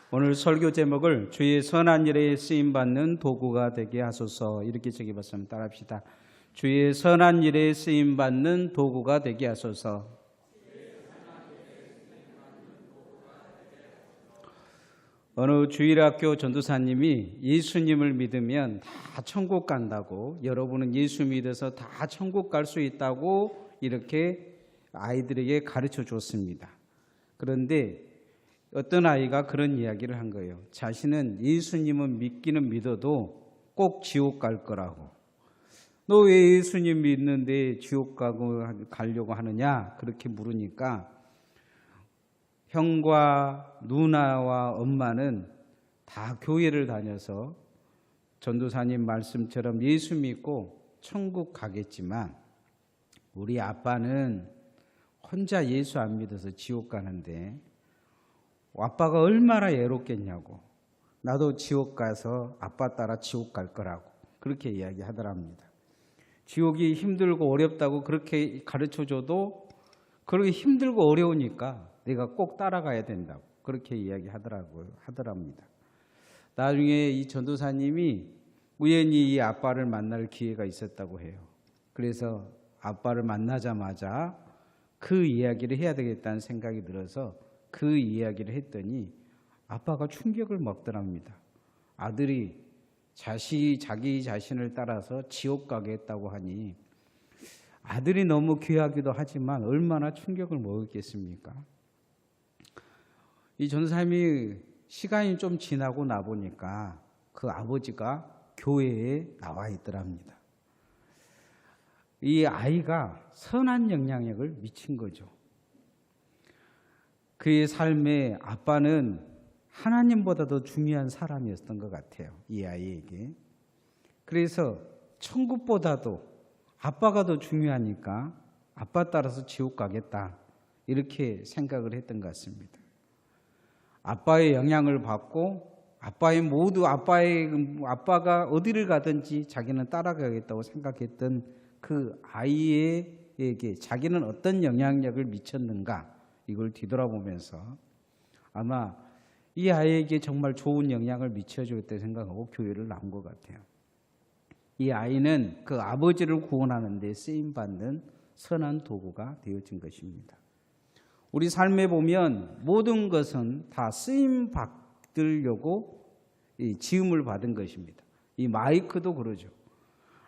오늘 설교 제목을 주의 선한 일에 쓰임받는 도구가 되게 하소서 이렇게 적어봤습니다. 따라합시다. 주의 선한 일에 쓰임받는 도구가 되게 하소서. 어느 주일학교 전도사님이 예수님을 믿으면 다 천국 간다고, 여러분은 예수 믿어서 다 천국 갈 수 있다고 이렇게 아이들에게 가르쳐 줬습니다. 그런데 어떤 아이가 그런 이야기를 한 거예요. 자신은 예수님은 믿기는 믿어도 꼭 지옥 갈 거라고. 너 왜 예수님 믿는데 지옥 가려고 하느냐? 그렇게 물으니까 형과 누나와 엄마는 다 교회를 다녀서 전도사님 말씀처럼 예수 믿고 천국 가겠지만 우리 아빠는 혼자 예수 안 믿어서 지옥 가는데 아빠가 얼마나 애롭겠냐고. 나도 지옥 가서 아빠 따라 지옥 갈 거라고 그렇게 이야기하더랍니다. 지옥이 힘들고 어렵다고 그렇게 가르쳐줘도 그렇게 힘들고 어려우니까 내가 꼭 따라가야 된다고 그렇게 하더랍니다. 나중에 이 전도사님이 우연히 이 아빠를 만날 기회가 있었다고 해요. 그래서 아빠를 만나자마자 그 이야기를 해야 되겠다는 생각이 들어서 그 이야기를 했더니 아빠가 충격을 먹더랍니다. 아들이 자기 자신을 따라서 지옥 가겠다고 하니 아들이 너무 귀하기도 하지만 얼마나 충격을 먹었겠습니까? 이 전도사님이 시간이 좀 지나고 나보니까 그 아버지가 교회에 나와 있더랍니다. 이 아이가 선한 영향력을 미친 거죠. 그의 삶에 아빠는 하나님보다 더 중요한 사람이었던 것 같아요. 이 아이에게. 그래서 천국보다도 아빠가 더 중요하니까 아빠 따라서 지옥 가겠다 이렇게 생각을 했던 것 같습니다. 아빠의 영향을 받고 아빠가 어디를 가든지 자기는 따라가겠다고 생각했던 그 아이에게 자기는 어떤 영향력을 미쳤는가 이걸 뒤돌아보면서 아마 이 아이에게 정말 좋은 영향을 미쳐주겠다고 생각하고 교회를 나온 것 같아요. 이 아이는 그 아버지를 구원하는 데 쓰임받는 선한 도구가 되어진 것입니다. 우리 삶에 보면 모든 것은 다 쓰임받으려고 지음을 받은 것입니다. 이 마이크도 그러죠.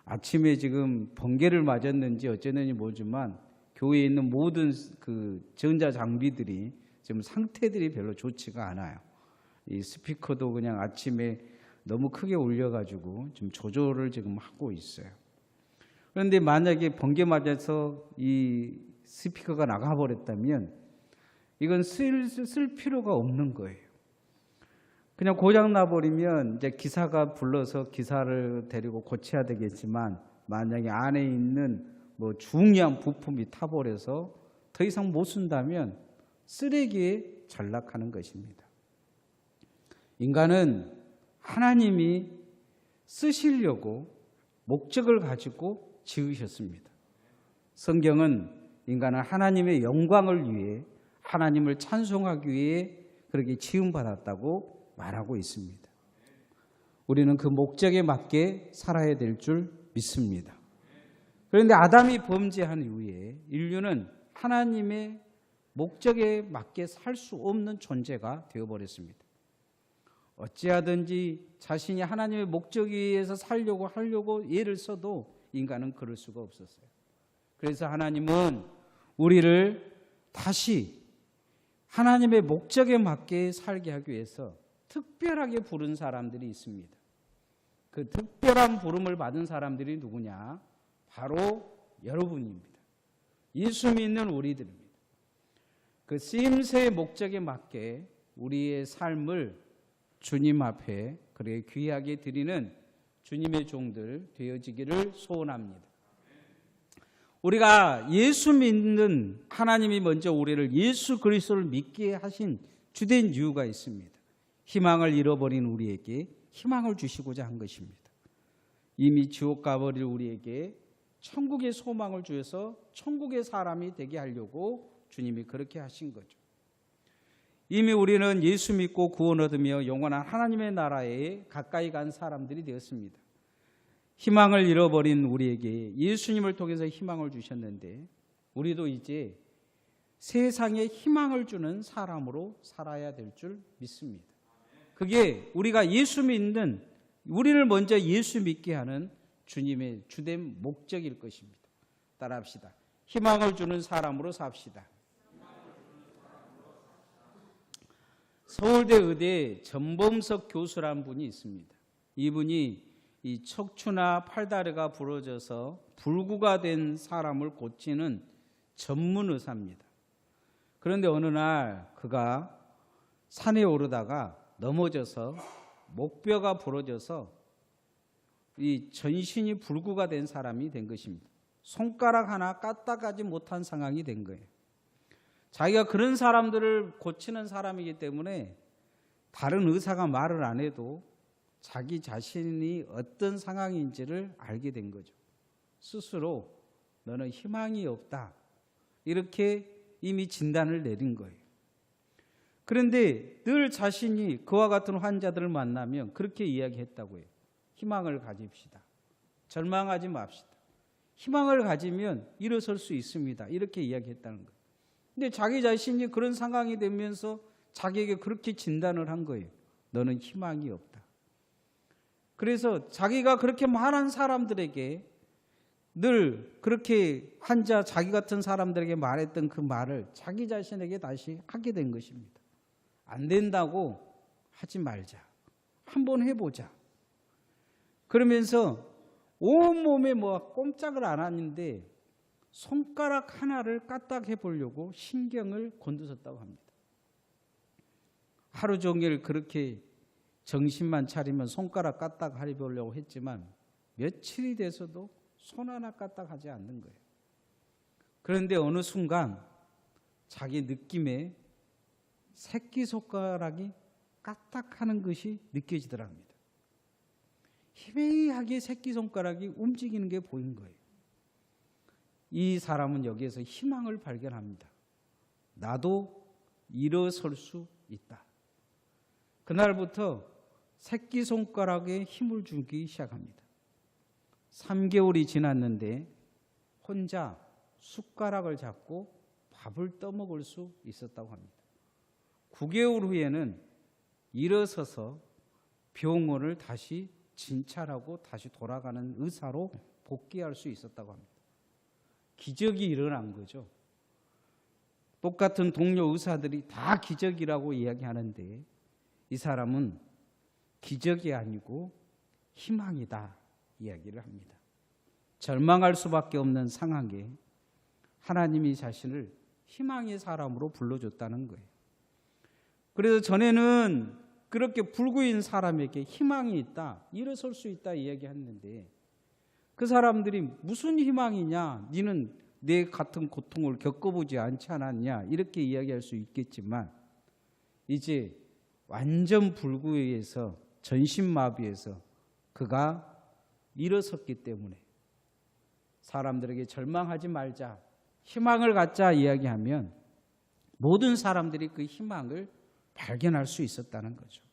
아침에 지금 번개를 맞았는지 어쨌는지 모르지만 교회에 있는 모든 그 전자장비들이 지금 상태들이 별로 좋지가 않아요. 이 스피커도 그냥 아침에 너무 크게 울려가지고 지금 조절을 지금 하고 있어요. 그런데 만약에 번개 맞아서 이 스피커가 나가버렸다면 이건 쓸 필요가 없는 거예요. 그냥 고장 나버리면 이제 기사가 불러서 기사를 데리고 고쳐야 되겠지만 만약에 안에 있는 뭐 중요한 부품이 타버려서 더 이상 못 쓴다면 쓰레기에 전락하는 것입니다. 인간은 하나님이 쓰시려고 목적을 가지고 지으셨습니다. 성경은 인간은 하나님의 영광을 위해 하나님을 찬송하기 위해 그렇게 지음받았다고 말하고 있습니다. 우리는 그 목적에 맞게 살아야 될 줄 믿습니다. 그런데 아담이 범죄한 이후에 인류는 하나님의 목적에 맞게 살 수 없는 존재가 되어버렸습니다. 어찌하든지 자신이 하나님의 목적에 의해서 하려고 애를 써도 인간은 그럴 수가 없었어요. 그래서 하나님은 우리를 다시 하나님의 목적에 맞게 살게 하기 위해서 특별하게 부른 사람들이 있습니다. 그 특별한 부름을 받은 사람들이 누구냐? 바로 여러분입니다. 예수 믿는 우리들입니다. 그 쓰임새의 목적에 맞게 우리의 삶을 주님 앞에 그렇게 귀하게 드리는 주님의 종들 되어지기를 소원합니다. 우리가 예수 믿는 하나님이 먼저 우리를 예수 그리스도를 믿게 하신 주된 이유가 있습니다. 희망을 잃어버린 우리에게 희망을 주시고자 한 것입니다. 이미 지옥 가버릴 우리에게 천국의 소망을 주셔서 천국의 사람이 되게 하려고 주님이 그렇게 하신 거죠. 이미 우리는 예수 믿고 구원 얻으며 영원한 하나님의 나라에 가까이 간 사람들이 되었습니다. 희망을 잃어버린 우리에게 예수님을 통해서 희망을 주셨는데 우리도 이제 세상에 희망을 주는 사람으로 살아야 될 줄 믿습니다. 그게 우리가 예수 믿는, 우리를 먼저 예수 믿게 하는 주님의 주된 목적일 것입니다. 따라합시다. 희망을 주는 사람으로 삽시다. 서울대 의대 전범석 교수라는 분이 있습니다. 이분이 이 척추나 팔다리가 부러져서 불구가 된 사람을 고치는 전문 의사입니다. 그런데 어느 날 그가 산에 오르다가 넘어져서 목뼈가 부러져서 이 전신이 불구가 된 사람이 된 것입니다. 손가락 하나 까딱하지 못한 상황이 된 거예요. 자기가 그런 사람들을 고치는 사람이기 때문에 다른 의사가 말을 안 해도 자기 자신이 어떤 상황인지를 알게 된 거죠. 스스로 너는 희망이 없다. 이렇게 이미 진단을 내린 거예요. 그런데 늘 자신이 그와 같은 환자들을 만나면 그렇게 이야기했다고요. 희망을 가집시다. 절망하지 맙시다. 희망을 가지면 일어설 수 있습니다. 이렇게 이야기했다는 거예요. 근데 자기 자신이 그런 상황이 되면서 자기에게 그렇게 진단을 한 거예요. 너는 희망이 없다. 그래서 자기가 그렇게 많은 사람들에게 늘 그렇게 환자, 자기 같은 사람들에게 말했던 그 말을 자기 자신에게 다시 하게 된 것입니다. 안 된다고 하지 말자. 한번 해보자. 그러면서 온몸에 꼼짝을 안 하는데 손가락 하나를 까딱해 보려고 신경을 곤두섰다고 합니다. 하루 종일 그렇게 정신만 차리면 손가락 까딱해 보려고 했지만 며칠이 돼서도 손 하나 까딱하지 않는 거예요. 그런데 어느 순간 자기 느낌에 새끼손가락이 까딱하는 것이 느껴지더랍니다. 희미하게 새끼손가락이 움직이는 게 보인 거예요. 이 사람은 여기에서 희망을 발견합니다. 나도 일어설 수 있다. 그날부터 새끼손가락에 힘을 주기 시작합니다. 3개월이 지났는데 혼자 숟가락을 잡고 밥을 떠먹을 수 있었다고 합니다. 9개월 후에는 일어서서 병원을 다시 진찰하고 다시 돌아가는 의사로 복귀할 수 있었다고 합니다. 기적이 일어난 거죠. 똑같은 동료 의사들이 다 기적이라고 이야기하는데 이 사람은 기적이 아니고 희망이다 이야기를 합니다. 절망할 수밖에 없는 상황에 하나님이 자신을 희망의 사람으로 불러줬다는 거예요. 그래서 전에는 그렇게 불구인 사람에게 희망이 있다, 일어설 수 있다 이야기했는데 그 사람들이 무슨 희망이냐, 니는 내 같은 고통을 겪어보지 않지 않았냐 이렇게 이야기할 수 있겠지만 이제 완전 불구에서 전신마비에서 그가 일어섰기 때문에 사람들에게 절망하지 말자, 희망을 갖자 이야기하면 모든 사람들이 그 희망을 발견할 수 있었다는 거죠.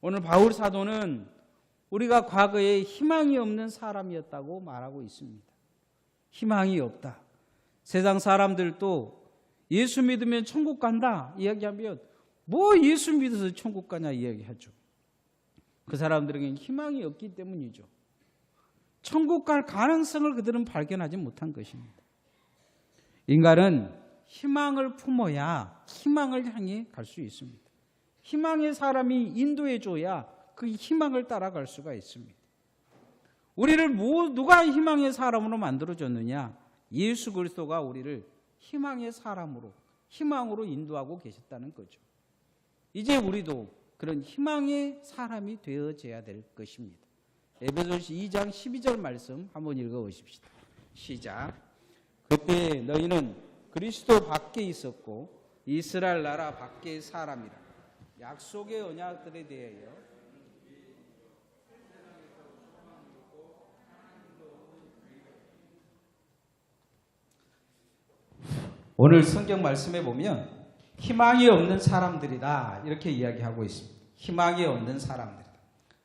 오늘 바울 사도는 우리가 과거에 희망이 없는 사람이었다고 말하고 있습니다. 희망이 없다. 세상 사람들도 예수 믿으면 천국 간다 이야기하면 뭐 예수 믿어서 천국 가냐 이야기하죠. 그 사람들에게는 희망이 없기 때문이죠. 천국 갈 가능성을 그들은 발견하지 못한 것입니다. 인간은 희망을 품어야 희망을 향해 갈 수 있습니다. 희망의 사람이 인도해 줘야 그 희망을 따라갈 수가 있습니다. 우리를 누가 희망의 사람으로 만들어줬느냐? 예수 그리스도가 우리를 희망의 사람으로, 희망으로 인도하고 계셨다는 거죠. 이제 우리도 그런 희망의 사람이 되어져야 될 것입니다. 에베소서 2장 12절 말씀 한번 읽어보십시다. 시작. 그때 너희는 그리스도 밖에 있었고 이스라엘 나라 밖의 사람이라. 약속의 언약들에 대하여 오늘 성경 말씀에 보면 희망이 없는 사람들이다. 이렇게 이야기하고 있습니다. 희망이 없는 사람들이다.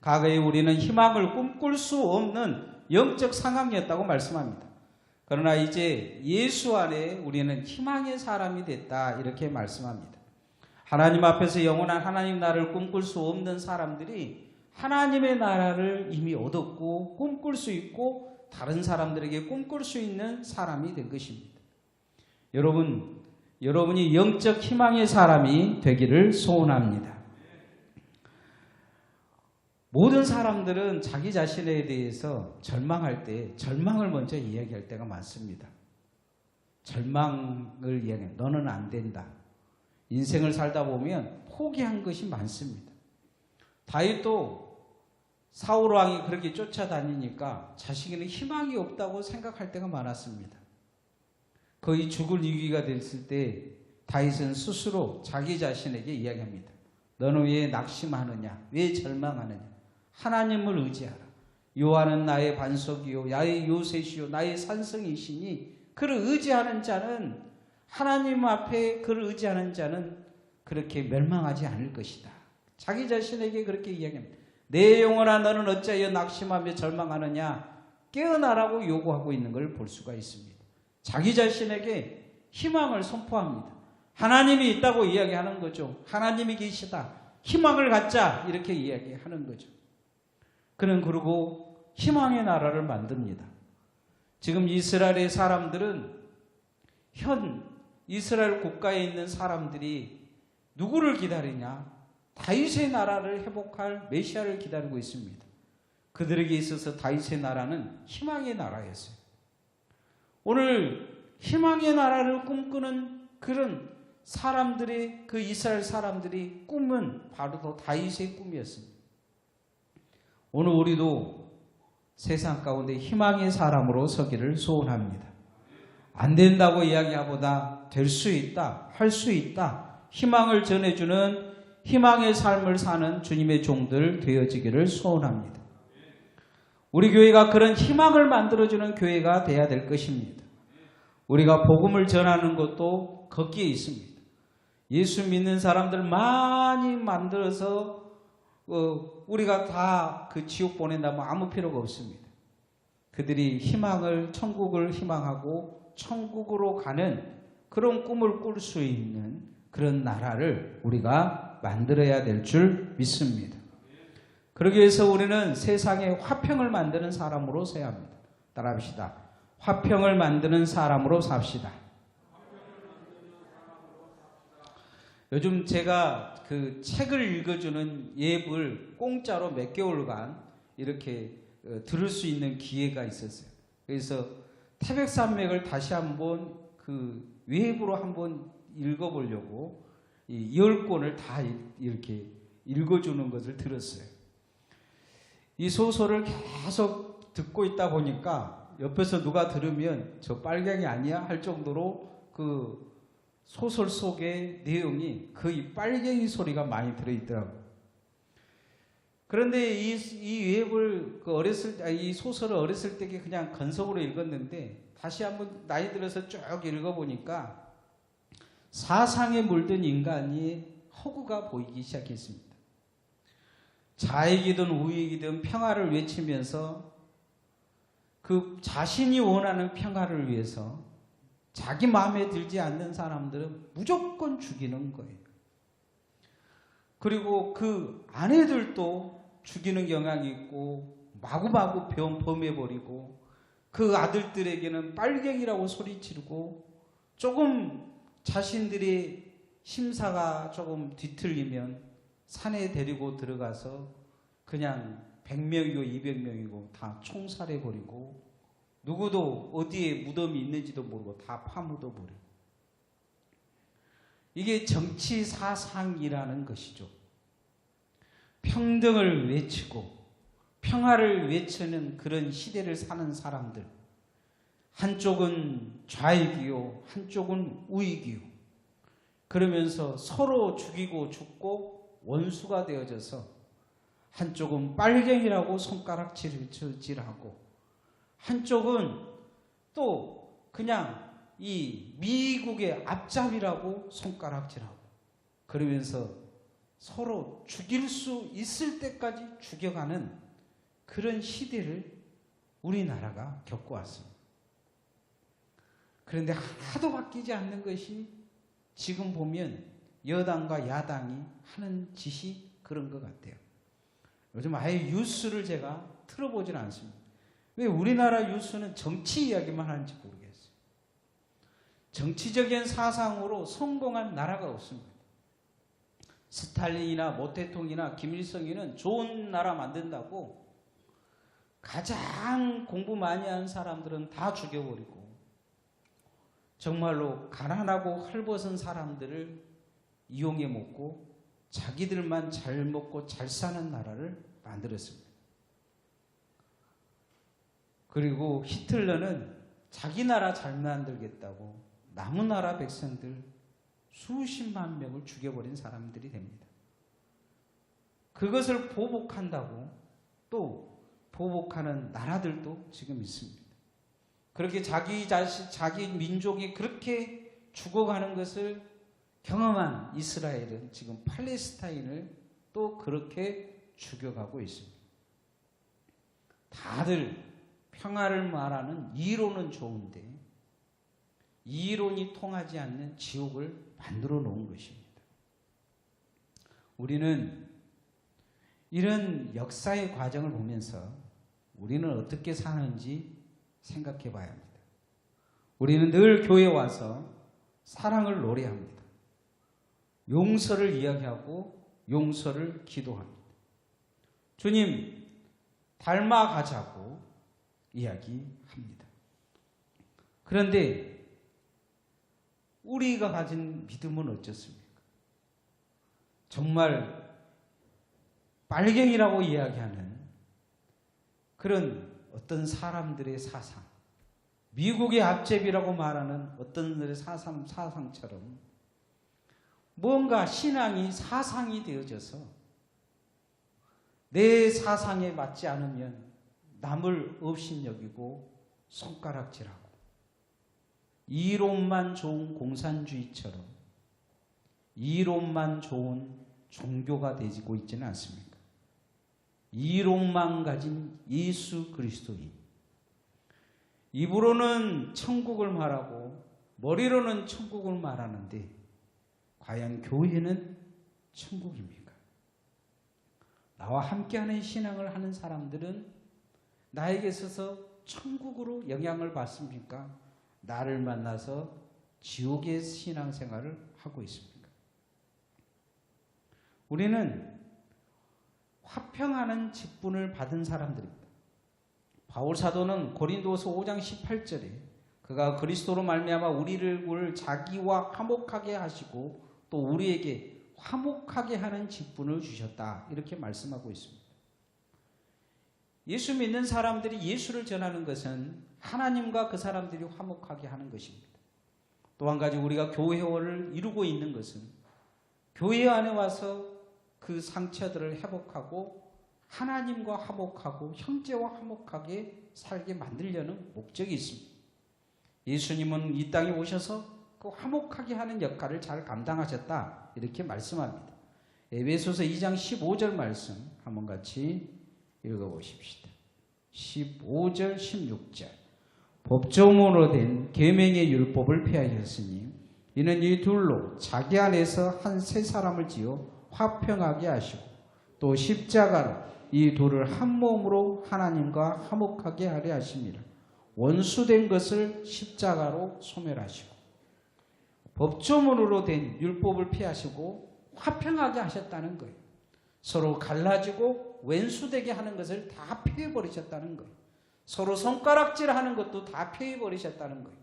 과거에 우리는 희망을 꿈꿀 수 없는 영적 상황이었다고 말씀합니다. 그러나 이제 예수 안에 우리는 희망의 사람이 됐다. 이렇게 말씀합니다. 하나님 앞에서 영원한 하나님 나라를 꿈꿀 수 없는 사람들이 하나님의 나라를 이미 얻었고 꿈꿀 수 있고 다른 사람들에게 꿈꿀 수 있는 사람이 된 것입니다. 여러분이 영적 희망의 사람이 되기를 소원합니다. 모든 사람들은 자기 자신에 대해서 절망할 때 절망을 먼저 이야기할 때가 많습니다. 절망을 이야기해. 너는 안 된다. 인생을 살다 보면 포기한 것이 많습니다. 다윗도 사울 왕이 그렇게 쫓아다니니까 자신에게는 희망이 없다고 생각할 때가 많았습니다. 거의 죽을 위기가 됐을 때 다윗은 스스로 자기 자신에게 이야기합니다. 너는 왜 낙심하느냐? 왜 절망하느냐? 하나님을 의지하라. 여호와는 나의 반석이요 나의 요새시요 나의 산성이시니 그를 의지하는 자는 하나님 앞에 그를 의지하는 자는 그렇게 멸망하지 않을 것이다. 자기 자신에게 그렇게 이야기합니다. 내 영혼아 너는 어찌하여 낙심하며 절망하느냐? 깨어나라고 요구하고 있는 걸 볼 수가 있습니다. 자기 자신에게 희망을 선포합니다. 하나님이 있다고 이야기하는 거죠. 하나님이 계시다. 희망을 갖자. 이렇게 이야기하는 거죠. 그는 그러고 희망의 나라를 만듭니다. 지금 이스라엘의 사람들은 현 이스라엘 국가에 있는 사람들이 누구를 기다리냐? 다윗의 나라를 회복할 메시아를 기다리고 있습니다. 그들에게 있어서 다윗의 나라는 희망의 나라였어요. 오늘 희망의 나라를 꿈꾸는 그런 사람들의 그 이스라엘 사람들이 꿈은 바로 다윗의 꿈이었습니다. 오늘 우리도 세상 가운데 희망의 사람으로 서기를 소원합니다. 안 된다고 이야기하보다 될 수 있다, 할 수 있다, 희망을 전해주는 희망의 삶을 사는 주님의 종들 되어지기를 소원합니다. 우리 교회가 그런 희망을 만들어주는 교회가 되어야 될 것입니다. 우리가 복음을 전하는 것도 거기에 있습니다. 예수 믿는 사람들 많이 만들어서 우리가 다 그 지옥 보낸다면 아무 필요가 없습니다. 그들이 희망을 천국을 희망하고 천국으로 가는 그런 꿈을 꿀 수 있는 그런 나라를 우리가 만들어야 될 줄 믿습니다. 그러기 위해서 우리는 세상에 화평을 만드는 사람으로 서야 합니다. 따라합시다. 화평을 만드는 사람으로 삽시다. 요즘 제가 그 책을 읽어주는 예불 공짜로 몇 개월간 이렇게 들을 수 있는 기회가 있었어요. 그래서 태백산맥을 다시 한번 그 외부로 한번 읽어보려고 이 10권을 다 이렇게 읽어주는 것을 들었어요. 이 소설을 계속 듣고 있다 보니까 옆에서 누가 들으면 저 빨갱이 아니야? 할 정도로 그 소설 속의 내용이 거의 빨갱이 소리가 많이 들어있더라고요. 그런데 이 웹을 이 소설을 어렸을 때 그냥 건성으로 읽었는데 다시 한번 나이 들어서 쭉 읽어보니까 사상에 물든 인간이 허구가 보이기 시작했습니다. 좌익이든 우익이든 평화를 외치면서 그 자신이 원하는 평화를 위해서 자기 마음에 들지 않는 사람들은 무조건 죽이는 거예요. 그리고 그 아내들도 죽이는 경향이 있고 마구마구 범해버리고 그 아들들에게는 빨갱이라고 소리치고 조금 자신들의 심사가 조금 뒤틀리면 산에 데리고 들어가서 그냥 100명이고 200명이고 다 총살해버리고 누구도 어디에 무덤이 있는지도 모르고 다 파묻어버려요. 이게 정치 사상이라는 것이죠. 평등을 외치고 평화를 외치는 그런 시대를 사는 사람들. 한쪽은 좌익이요, 한쪽은 우익이요. 그러면서 서로 죽이고 죽고 원수가 되어져서 한쪽은 빨갱이라고 손가락질하고 한쪽은 또 그냥 이 미국의 앞잡이라고 손가락질하고 그러면서 서로 죽일 수 있을 때까지 죽여가는 그런 시대를 우리나라가 겪어왔습니다. 그런데 하나도 바뀌지 않는 것이 지금 보면 여당과 야당이 하는 짓이 그런 것 같아요. 요즘 아예 뉴스를 제가 틀어보질 않습니다. 왜 우리나라 뉴스는 정치 이야기만 하는지 모르겠어요. 정치적인 사상으로 성공한 나라가 없습니다. 스탈린이나 모태통이나 김일성이는 좋은 나라 만든다고 가장 공부 많이 한 사람들은 다 죽여버리고 정말로 가난하고 헐벗은 사람들을 이용해 먹고 자기들만 잘 먹고 잘 사는 나라를 만들었습니다. 그리고 히틀러는 자기 나라 잘 만들겠다고 남은 나라 백성들 수십만 명을 죽여버린 사람들이 됩니다. 그것을 보복한다고 또 보복하는 나라들도 지금 있습니다. 그렇게 자기 자식, 자기 민족이 그렇게 죽어가는 것을 경험한 이스라엘은 지금 팔레스타인을 또 그렇게 죽여가고 있습니다. 다들 평화를 말하는 이론은 좋은데 이론이 통하지 않는 지옥을 만들어 놓은 것입니다. 우리는 이런 역사의 과정을 보면서 우리는 어떻게 사는지 생각해 봐야 합니다. 우리는 늘 교회에 와서 사랑을 노래합니다. 용서를 이야기하고 용서를 기도합니다. 주님 닮아가자고 이야기합니다. 그런데 우리가 가진 믿음은 어떻습니까? 정말 빨갱이라고 이야기하는 그런 어떤 사람들의 사상, 미국의 앞제비라고 말하는 어떤 들의 사상처럼 뭔가 신앙이 사상이 되어져서 내 사상에 맞지 않으면 남을 업신여기고 손가락질하고 이론만 좋은 공산주의처럼 이론만 좋은 종교가 되고 있지는 않습니까? 이론만 가진 예수 그리스도인, 입으로는 천국을 말하고 머리로는 천국을 말하는데 과연 교회는 천국입니까? 나와 함께하는 신앙을 하는 사람들은 나에게 있어서 천국으로 영향을 받습니까? 나를 만나서 지옥의 신앙생활을 하고 있습니까? 우리는 화평하는 직분을 받은 사람들입니다. 바울 사도는 고린도서 5장 18절에 그가 그리스도로 말미암아 우리를 자기와 화목하게 하시고 또 우리에게 화목하게 하는 직분을 주셨다, 이렇게 말씀하고 있습니다. 예수 믿는 사람들이 예수를 전하는 것은 하나님과 그 사람들이 화목하게 하는 것입니다. 또 한 가지 우리가 교회를 이루고 있는 것은 교회 안에 와서 그 상처들을 회복하고 하나님과 화목하고 형제와 화목하게 살게 만들려는 목적이 있습니다. 예수님은 이 땅에 오셔서 그 화목하게 하는 역할을 잘 감당하셨다, 이렇게 말씀합니다. 에베소서 2장 15절 말씀 한번 같이 읽어보십시다. 15절 16절 법조문으로 된 계명의 율법을 폐하셨으니 이는 이 둘로 자기 안에서 한 세 사람을 지어 화평하게 하시고 또 십자가로 이 둘을 한 몸으로 하나님과 화목하게 하려 하십니다. 원수된 것을 십자가로 소멸하시고 법조문으로 된 율법을 폐하시고 화평하게 하셨다는 거예요. 서로 갈라지고 왼수되게 하는 것을 다 폐해버리셨다는 거예요. 서로 손가락질하는 것도 다 폐해버리셨다는 거예요.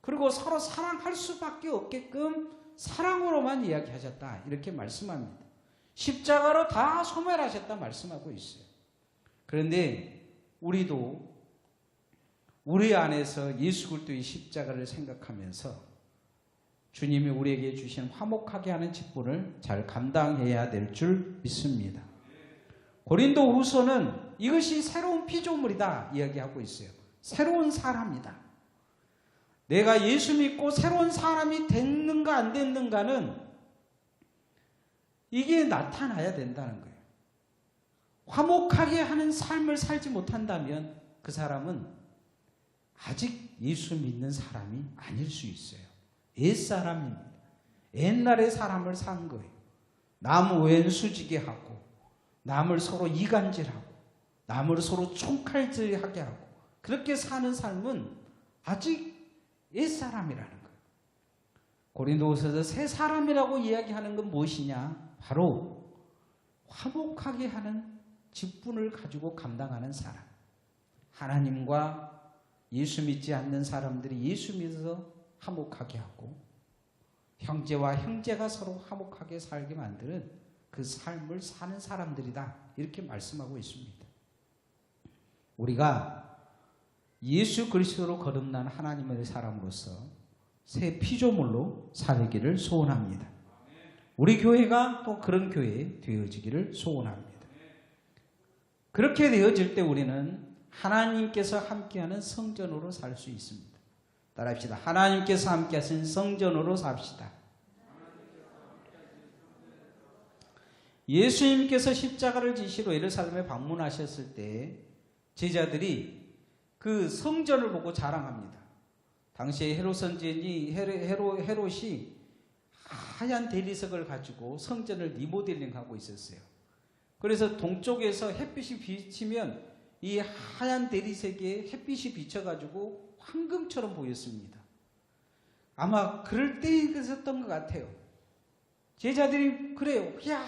그리고 서로 사랑할 수밖에 없게끔 사랑으로만 이야기하셨다, 이렇게 말씀합니다. 십자가로 다 소멸하셨다 말씀하고 있어요. 그런데 우리도 우리 안에서 예수 그리스도의 십자가를 생각하면서 주님이 우리에게 주신 화목하게 하는 직분을 잘 감당해야 될 줄 믿습니다. 고린도 후서는 이것이 새로운 피조물이다 이야기하고 있어요. 새로운 사람이다. 내가 예수 믿고 새로운 사람이 됐는가 안 됐는가는 이게 나타나야 된다는 거예요. 화목하게 하는 삶을 살지 못한다면 그 사람은 아직 예수 믿는 사람이 아닐 수 있어요. 옛사람입니다. 옛날의 사람을 산 거예요. 남 왼수지게 하고, 남을 서로 이간질하고, 남을 서로 총칼질하게 하고, 그렇게 사는 삶은 아직 옛사람이라는 거예요. 고린도후서에서 새 사람이라고 이야기하는 건 무엇이냐? 바로 화목하게 하는 직분을 가지고 감당하는 사람. 하나님과 예수 믿지 않는 사람들이 예수 믿어서 화목하게 하고, 형제와 형제가 서로 화목하게 살게 만드는 그 삶을 사는 사람들이다, 이렇게 말씀하고 있습니다. 우리가 예수 그리스도로 거듭난 하나님의 사람으로서 새 피조물로 살기를 소원합니다. 우리 교회가 또 그런 교회 되어지기를 소원합니다. 그렇게 되어질 때 우리는 하나님께서 함께하는 성전으로 살 수 있습니다. 따라합시다. 하나님께서 함께하신 성전으로 삽시다. 예수님께서 십자가를 지시러 예루살렘에 방문하셨을 때 제자들이 그 성전을 보고 자랑합니다. 당시에 헤롯 선지자니 헤롯이 하얀 대리석을 가지고 성전을 리모델링하고 있었어요. 그래서 동쪽에서 햇빛이 비치면 이 하얀 대리석에 햇빛이 비쳐가지고 황금처럼 보였습니다. 아마 그럴 때 있었던 것 같아요. 제자들이 그래요. 이야,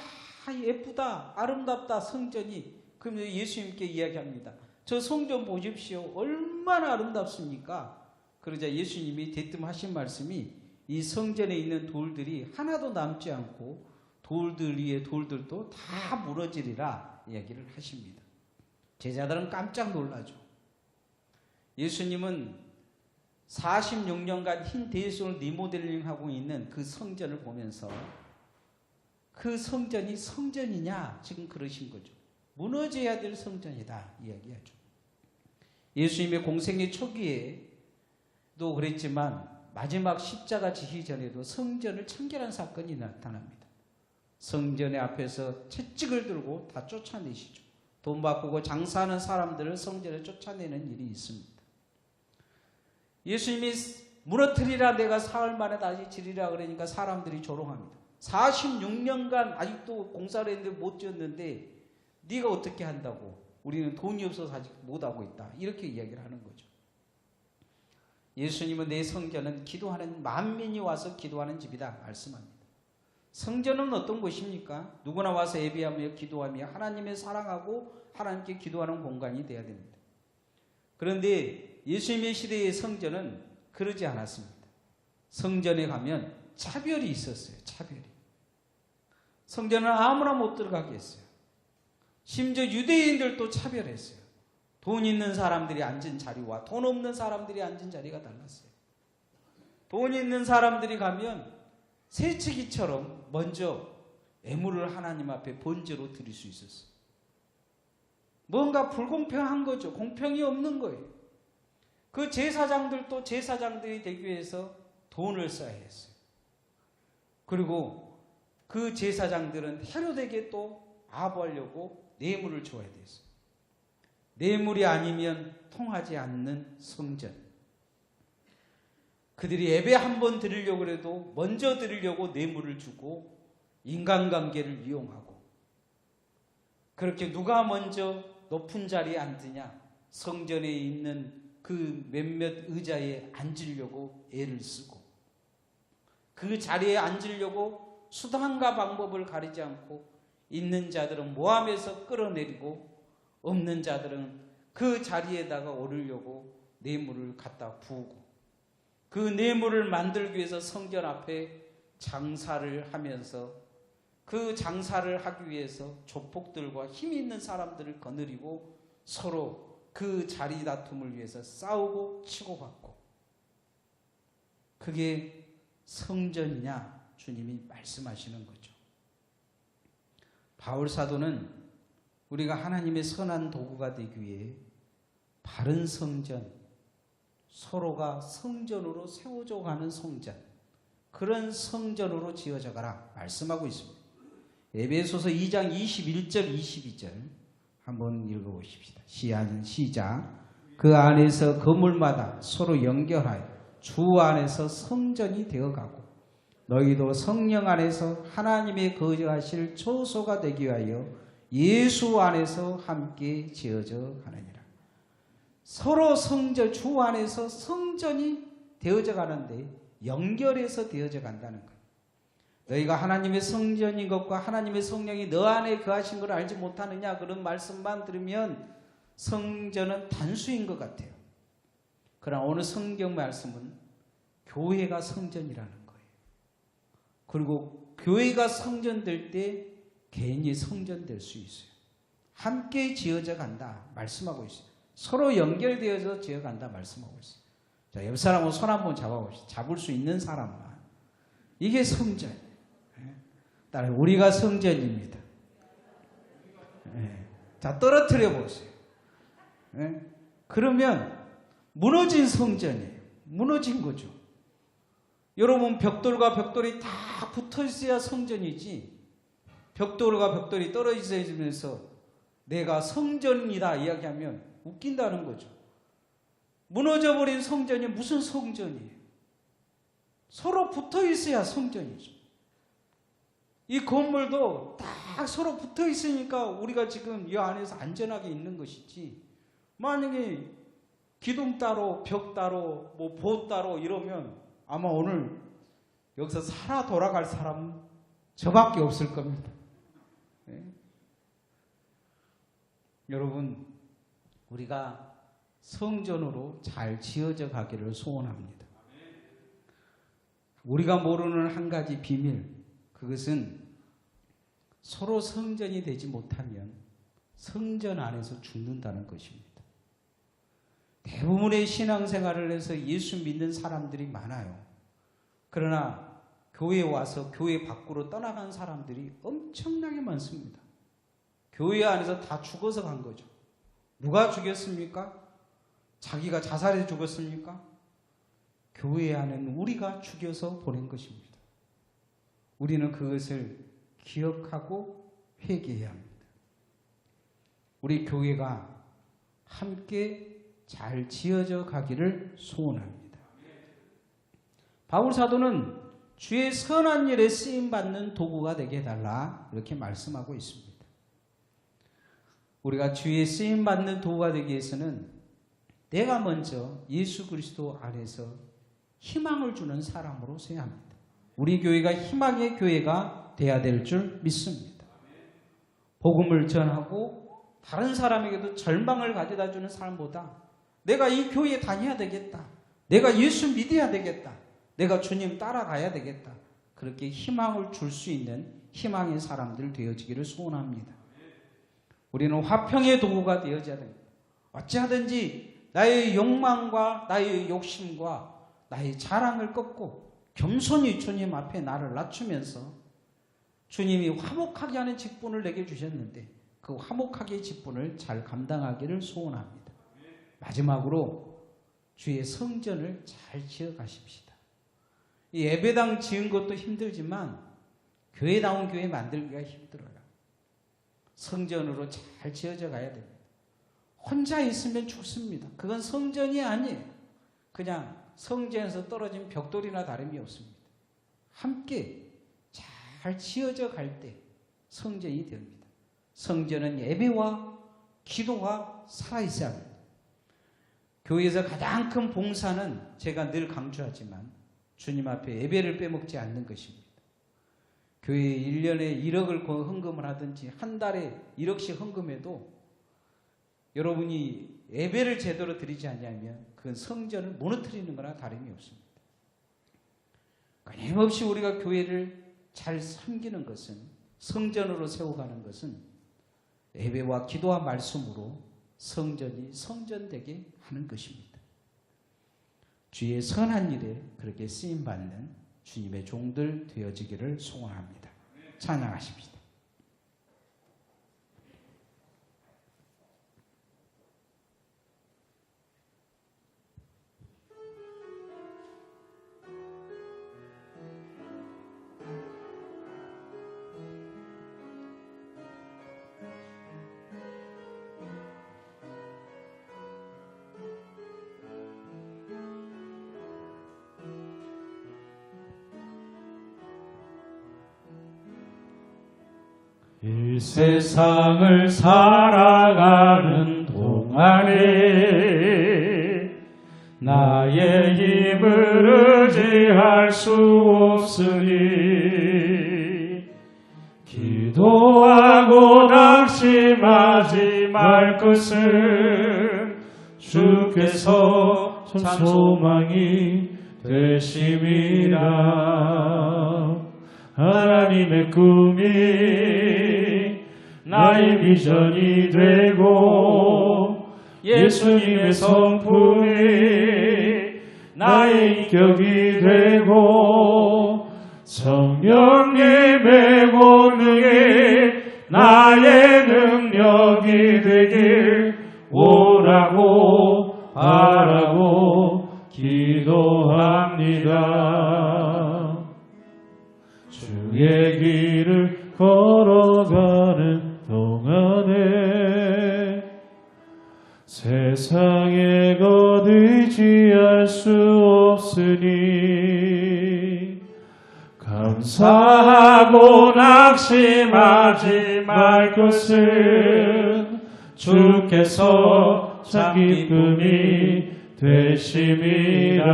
예쁘다, 아름답다, 성전이. 그러면 예수님께 이야기합니다. 저 성전 보십시오. 얼마나 아름답습니까? 그러자 예수님이 대뜸 하신 말씀이, 이 성전에 있는 돌들이 하나도 남지 않고 돌들 위에 돌들도 다 무너지리라 이야기를 하십니다. 제자들은 깜짝 놀라죠. 예수님은 46년간 흰 대리석을 리모델링하고 있는 그 성전을 보면서 그 성전이 성전이냐 지금 그러신 거죠. 무너져야 될 성전이다 이야기하죠. 예수님의 공생의 초기에도 그랬지만 마지막 십자가 지기 전에도 성전을 청결한 사건이 나타납니다. 성전의 앞에서 채찍을 들고 다 쫓아내시죠. 돈 바꾸고 장사하는 사람들을 성전에 쫓아내는 일이 있습니다. 예수님이 무너뜨리라 내가 사흘 만에 다시 지리라 그러니까 사람들이 조롱합니다. 46년간 아직도 공사를 했는데 못 지었는데 네가 어떻게 한다고? 우리는 돈이 없어서 아직 못하고 있다. 이렇게 이야기를 하는 거죠. 예수님은 내 성전은 기도하는 만민이 와서 기도하는 집이다 말씀합니다. 성전은 어떤 곳입니까? 누구나 와서 예배하며 기도하며 하나님을 사랑하고 하나님께 기도하는 공간이 되어야 됩니다. 그런데 예수님의 시대의 성전은 그러지 않았습니다. 성전에 가면 차별이 있었어요. 차별이. 성전은 아무나 못 들어가게 했어요. 심지어 유대인들도 차별했어요. 돈 있는 사람들이 앉은 자리와 돈 없는 사람들이 앉은 자리가 달랐어요. 돈 있는 사람들이 가면 새치기처럼 먼저 애물을 하나님 앞에 번제로 드릴 수 있었어요. 뭔가 불공평한 거죠. 공평이 없는 거예요. 그 제사장들도 제사장들이 되기 위해서 돈을 써야 했어요. 그리고 그 제사장들은 헤롯에게 또 아부하려고 뇌물을 줘야 됐어요. 뇌물이 아니면 통하지 않는 성전. 그들이 예배 한 번 드리려고 해도 먼저 드리려고 뇌물을 주고 인간관계를 이용하고, 그렇게 누가 먼저 높은 자리에 앉으냐, 성전에 있는 그 몇몇 의자에 앉으려고 애를 쓰고, 그 자리에 앉으려고 수단과 방법을 가리지 않고 있는 자들은 모함에서 끌어내리고 없는 자들은 그 자리에다가 오르려고 뇌물을 갖다 부으고, 그 뇌물을 만들기 위해서 성전 앞에 장사를 하면서 그 장사를 하기 위해서 조폭들과 힘 있는 사람들을 거느리고 서로 그 자리 다툼을 위해서 싸우고 치고받고, 그게 성전이냐 주님이 말씀하시는 거죠. 바울 사도는 우리가 하나님의 선한 도구가 되기 위해 바른 성전, 서로가 성전으로 세워져 가는 성전, 그런 성전으로 지어져 가라 말씀하고 있습니다. 에베소서 2장 21절 22절 한번 읽어보십시다. 시작. 그 안에서 건물마다 서로 연결하여 주 안에서 성전이 되어가고 너희도 성령 안에서 하나님의 거주하실 초소가 되기 위하여 예수 안에서 함께 지어져 가느니라. 서로 성전, 주 안에서 성전이 되어져 가는데 연결해서 되어져 간다는 거예요. 너희가 하나님의 성전인 것과 하나님의 성령이 너 안에 거하신 걸 알지 못하느냐, 그런 말씀만 들으면 성전은 단수인 것 같아요. 그러나 오늘 성경 말씀은 교회가 성전이라는 거예요. 그리고 교회가 성전될 때 개인이 성전될 수 있어요. 함께 지어져 간다 말씀하고 있어요. 서로 연결되어서 지어간다 말씀하고 있어요. 자, 옆 사람은 손 한번 잡아보시죠. 잡을 수 있는 사람만. 이게 성전. 따라 우리가 성전입니다. 자, 떨어뜨려 보세요. 그러면 무너진 성전이에요. 무너진 거죠. 여러분, 벽돌과 벽돌이 다 붙어 있어야 성전이지, 벽돌과 벽돌이 떨어지면서 내가 성전이다 이야기하면 웃긴다는 거죠. 무너져버린 성전이 무슨 성전이에요? 서로 붙어 있어야 성전이죠. 이 건물도 딱 서로 붙어 있으니까 우리가 지금 이 안에서 안전하게 있는 것이지, 만약에 기둥 따로 벽 따로 뭐 보호 따로 이러면 아마 오늘 여기서 살아 돌아갈 사람은 저밖에 없을 겁니다. 네? 여러분, 우리가 성전으로 잘 지어져 가기를 소원합니다. 우리가 모르는 한 가지 비밀, 그것은 서로 성전이 되지 못하면 성전 안에서 죽는다는 것입니다. 대부분의 신앙생활을 해서 예수 믿는 사람들이 많아요. 그러나 교회에 와서 교회 밖으로 떠나간 사람들이 엄청나게 많습니다. 교회 안에서 다 죽어서 간 거죠. 누가 죽였습니까? 자기가 자살해 죽었습니까? 교회 안에는 우리가 죽여서 보낸 것입니다. 우리는 그것을 기억하고 회개해야 합니다. 우리 교회가 함께 잘 지어져 가기를 소원합니다. 바울 사도는 주의 선한 일에 쓰임받는 도구가 되게 해달라 이렇게 말씀하고 있습니다. 우리가 주의 쓰임받는 도구가 되기 위해서는 내가 먼저 예수 그리스도 안에서 희망을 주는 사람으로 서야 합니다. 우리 교회가 희망의 교회가 돼야 될 줄 믿습니다. 복음을 전하고 다른 사람에게도 절망을 가져다 주는 사람보다 내가 이 교회에 다녀야 되겠다, 내가 예수 믿어야 되겠다, 내가 주님 따라가야 되겠다, 그렇게 희망을 줄 수 있는 희망의 사람들 되어지기를 소원합니다. 우리는 화평의 도구가 되어져야 됩니다. 어찌하든지 나의 욕망과 나의 욕심과 나의 자랑을 꺾고 겸손히 주님 앞에 나를 낮추면서 주님이 화목하게 하는 직분을 내게 주셨는데 그 화목하게 직분을 잘 감당하기를 소원합니다. 마지막으로 주의 성전을 잘 지어가십시다. 이 예배당 지은 것도 힘들지만 교회다운 교회 만들기가 힘들어요. 성전으로 잘 지어져 가야 됩니다. 혼자 있으면 죽습니다. 그건 성전이 아니에요. 그냥 성전에서 떨어진 벽돌이나 다름이 없습니다. 함께 잘 지어져 갈 때 성전이 됩니다. 성전은 예배와 기도가 살아있어야 합니다. 교회에서 가장 큰 봉사는 제가 늘 강조하지만 주님 앞에 예배를 빼먹지 않는 것입니다. 교회에 1년에 1억을 헌금을 하든지 한 달에 1억씩 헌금해도 여러분이 예배를 제대로 드리지 않냐면 그건 성전을 무너뜨리는 거나 다름이 없습니다. 끊임없이 우리가 교회를 잘 섬기는 것은, 성전으로 세워가는 것은 예배와 기도와 말씀으로 성전이 성전되게 하는 것입니다. 주의 선한 일에 그렇게 쓰임받는 주님의 종들 되어지기를 소원합니다. 찬양하십시다. 이 세상을 살아가는 동안에 나의 힘을 의지할 수 없으니 기도하고 낙심하지 말 것은 주께서 전 소망이 되심이라. 하나님의 꿈이 나의 비전이 되고 예수님의 성품이 나의 인격이 되고 성령님의 권능이 나의 능력이 되길 원하고 바라고 기도합니다. 주의 길을 걸어가는 동안에 세상의 것 의지할 수 없으니 감사하고 낙심하지 말 것은 주께서 참 기쁨이 되심이라.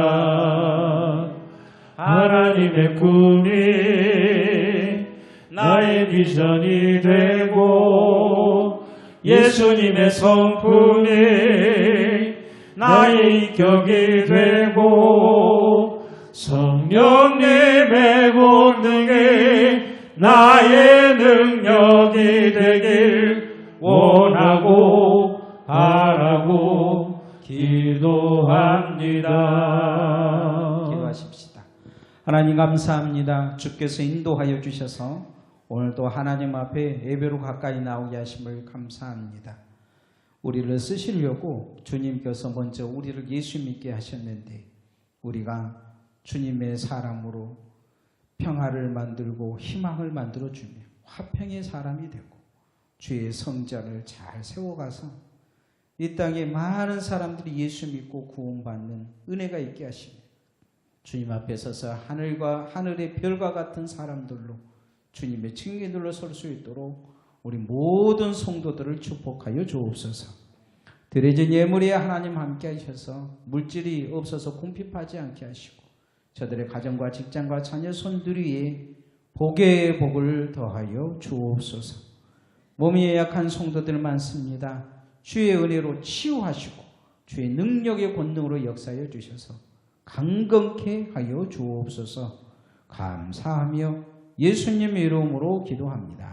하나님의 꿈이 나의 비전이 되고 예수님의 성품이 나의 인격이 되고 성령님의 권능이 나의 능력이 되길 원하고 바라고 기도합니다. 기도하십시다. 하나님 감사합니다. 주께서 인도하여 주셔서 오늘도 하나님 앞에 예배로 가까이 나오게 하심을 감사합니다. 우리를 쓰시려고 주님께서 먼저 우리를 예수 믿게 하셨는데 우리가 주님의 사람으로 평화를 만들고 희망을 만들어주며 화평의 사람이 되고 주의 성전을 잘 세워가서 이 땅에 많은 사람들이 예수 믿고 구원받는 은혜가 있게 하시며 주님 앞에 서서 하늘의 별과 같은 사람들로 주님의 증인들로 설 수 있도록 우리 모든 성도들을 축복하여 주옵소서. 드려진 예물에 하나님 함께 하셔서 물질이 없어서 궁핍하지 않게 하시고 저들의 가정과 직장과 자녀 손들 위에 복의 복을 더하여 주옵소서. 몸이 약한 성도들 많습니다. 주의 은혜로 치유하시고 주의 능력의 권능으로 역사하여 주셔서 강건케 하여 주옵소서. 감사하며 예수님의 이름으로 기도합니다.